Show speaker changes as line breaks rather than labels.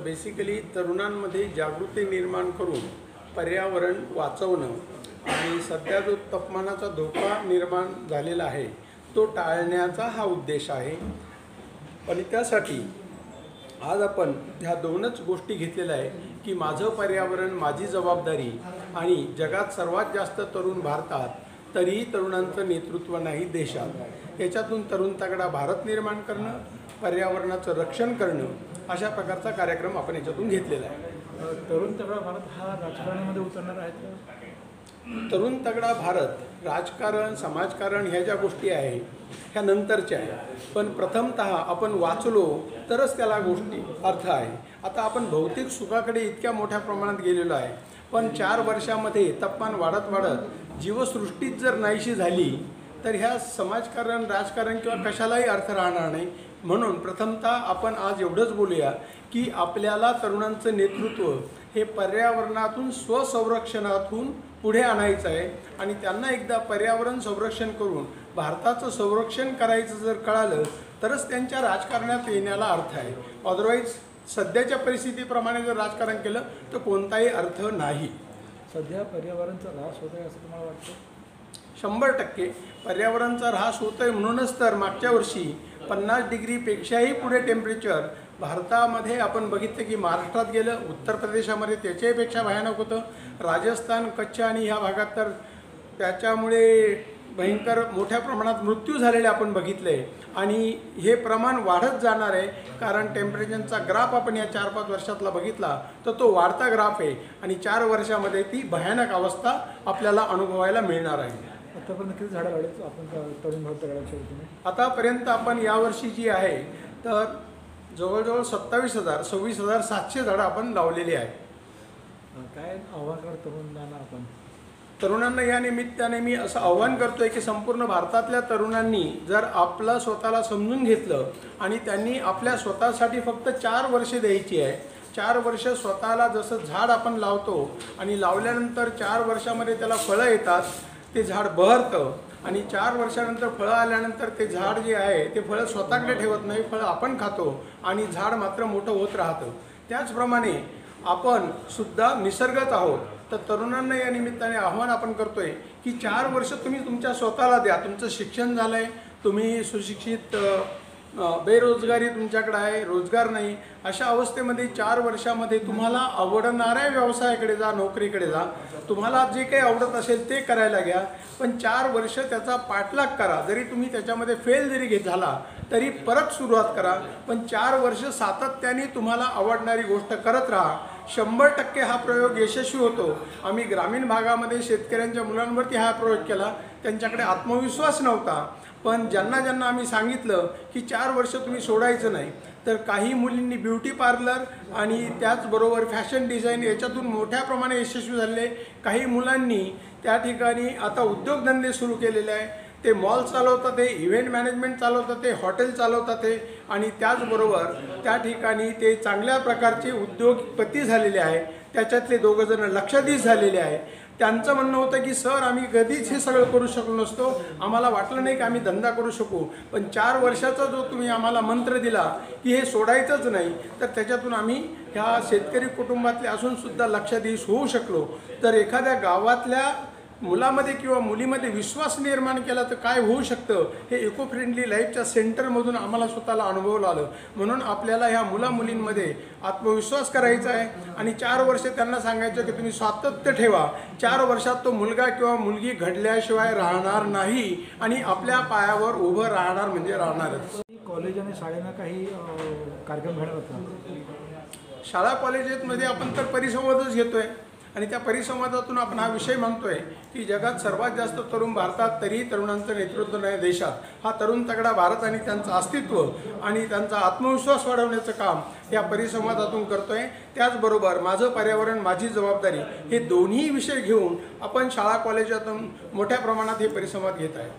Basically तरुणांमध्ये जागृती निर्माण करून पर्यावरण वाचवणं आणि सध्या जो तापमानाचा धोका निर्माण झालेला आहे तो टाळण्याचा हा उद्देश आहे। आणि त्यासाठी आज आपण ह्या दोनच गोष्टी घेतलेल्या आहे की माझं पर्यावरण माझी जबाबदारी आणि जगात सर्वात जास्त तरुण भारतात, तरीही तरुणांचं नेतृत्व नाही देशात। याच्यातून तरुण तगडा भारत निर्माण करणं, पर्यावरणाचं रक्षण करणं अशा प्रकारचा कार्यक्रम आपण याच्यातून घेतलेला आहे।
तरुण तगडा भारत हा राजकारणामध्ये उतरणार आहे का?
तरुण तगडा भारत राजकारण समाजकारण ह्या ज्या गोष्टी आहे ह्या नंतरच्या आहे, पण प्रथमतः आपण वाचलो तरच त्याला गोष्टी अर्थ आहे। आता आपण भौतिक सुखाकडे इतक्या मोठ्या प्रमाणात गेलेलो आहे, पण 4 वर्षामध्ये तापमान वाढत वाढत जीवसृष्टीच जर नाहीशी झाली तर ह्या समाजकारण राजकारण किंवा कशालाही अर्थ राहणार नाही। म्हणून प्रथमतः आपण आज एवढंच बोलूया की आपल्याला तरुणांचं नेतृत्व हे पर्यावरणातून स्वसंरक्षणातून पुढे आणायचं आहे आणि त्यांना एकदा पर्यावरण संरक्षण करून भारताचं संरक्षण करायचं जर कळालं तरच त्यांच्या राजकारणात येण्याला अर्थ आहे। अदरवाईज सध्याच्या परिस्थितीप्रमाणे जर राजकारण केलं तर कोणताही अर्थ नाही।
सध्या पर्यावरणाचा ऱ्हास होत आहे असं तुम्हाला वाटतं?
100% पर्यावरणाचा ऱ्हास होत आहे। म्हणूनच तर मागच्या वर्षी 50 डिग्रीपेक्षाही पुढे टेम्परेचर भारतामध्ये आपण बघितलं की महाराष्ट्रात गेलं, उत्तर प्रदेशामध्ये त्याच्यापेक्षा भयानक होतं, राजस्थान कच्छ आणि ह्या भागात तर त्याच्यामुळे भयंकर मोठ्या प्रमाणात मृत्यू झालेले आपण बघितले आणि हे प्रमाण वाढत जाणार आहे। कारण टेम्परेचरचा ग्राफ आपण या 4-5 वर्षातला बघितला तर तो वाढता ग्राफ आहे आणि 4 वर्षामध्ये ती भयानक अवस्था आपल्याला अनुभवायला मिळणार आहे।
आतापर्यंत किती झाडं लावली आपण तरुण भारत तगडाच्या वतीने?
आतापर्यंत आपण यावर्षी जी आहे तर जवळजवळ 26,700 झाडं आपण लावलेली आहे।
काय आव्हान करत तरुणांना आपण?
तरुणांना या निमित्ताने मी असं आव्हान करतोय की संपूर्ण भारतातल्या तरुणांनी जर आपलं स्वतःला समजून घेतलं आणि त्यांनी आपल्या स्वतःसाठी फक्त 4 वर्षे द्यायची आहे। 4 वर्ष स्वतःला जसं झाड आपण लावतो आणि लावल्यानंतर 4 वर्षामध्ये त्याला फळं येतात, ते झाड बहरतं आणि 4 वर्षानंतर फळं आल्यानंतर ते झाड जे आहे ते फळं स्वतःकडे ठेवत नाही, फळं आपण खातो आणि झाड मात्र मोठं होत राहतं। त्याचप्रमाणे आपण सुद्धा निसर्गच आहोत। तर तरुणांना या निमित्ताने आव्हान आपण करतोय की 4 वर्ष तुम्ही तुमच्या स्वतःला द्या। तुमचं शिक्षण झालं आहे, तुम्ही सुशिक्षित, बेरोजगारी तुमच्याकडे आहे, रोजगार नाही, अशा अवस्थेमध्ये 4 वर्षामध्ये तुम्हाला आवडणाऱ्या व्यवसायाकडे जा, नोकरीकडे जा, तुम्हाला जे काही आवडत असेल ते करायला घ्या, पण 4 वर्ष त्याचा पाठलाग करा। जरी तुम्ही त्याच्यामध्ये फेल जरी झाला तरी परत सुरुवात करा, पण 4 वर्ष सातत्याने तुम्हाला आवडणारी गोष्ट करत राहा। 100% हा प्रयोग यशस्वी होतो। आम्ही ग्रामीण भागामध्ये शेतकऱ्यांच्या मुलांवरती हा प्रयोग केला, त्यांच्याकडे आत्मविश्वास नव्हता, पण ज्यांना ज्यांना आम्ही सांगितलं की 4 वर्ष तुम्ही सोडायचं नाही, तर काही मुलींनी ब्युटी पार्लर आणि त्याचबरोबर फॅशन डिझाईन याच्यातून मोठ्या प्रमाणे यशस्वी झाले। काही मुलांनी त्या ठिकाणी आता उद्योगधंदे सुरू केलेले आहे, ते मॉल चालवतात, ते इव्हेंट मॅनेजमेंट चालवतात, ते हॉटेल चालवतात, ते आणि त्याचबरोबर त्या ठिकाणी ते चांगल्या प्रकारचे उद्योगपती झालेले आहे। त्याच्यातले 2 जण लक्षाधीश झालेले आहे। त्यांचं म्हणणं होतं की सर आम्ही कधीच हे सगळं करू शकलो नसतो, आम्हाला वाटलं नाही की आम्ही धंदा करू शकू, पण 4 वर्षाचा जो तुम्ही आम्हाला मंत्र दिला की हे सोडायचंच नाही, तर त्याच्यातून आम्ही ह्या शेतकरी कुटुंबातले असूनसुद्धा लक्षाधीश होऊ शकलो। तर एखाद्या गावातल्या मुलामध्ये किंवा मुलीमध्ये विश्वास निर्माण केला तर काय होऊ शकतं हे इको फ्रेंडली लाईफच्या सेंटरमधून आम्हाला स्वतःला अनुभवलं आलं। म्हणून आपल्याला ह्या मुलामुलींमध्ये आत्मविश्वास करायचा आहे आणि 4 वर्ष त्यांना सांगायचं की तुम्ही सातत्य ठेवा। 4 वर्षात तो मुलगा किंवा मुलगी घडल्याशिवाय राहणार नाही आणि आपल्या पायावर उभं राहणार म्हणजे राहणारच।
कॉलेज आणि शाळेला काही कार्यक्रम घेणार होता?
शाळा कॉलेजेसमध्ये आपण तर परिसंवादच घेतोय आणि त्या परिसंवादातून आपण हा विषय मांडतोय की जगात सर्वात जास्त तरुण भारतात, तरीही तरुणांचं नेतृत्व नाही देशात। हा तरुण तगडा भारत आणि त्यांचं अस्तित्व आणि त्यांचा आत्मविश्वास वाढवण्याचं काम या परिसंवादातून करतोय। त्याचबरोबर माझं पर्यावरण माझी जबाबदारी हे दोन्ही विषय घेऊन आपण शाळा कॉलेजातून मोठ्या प्रमाणात हे परिसंवाद घेत आहे।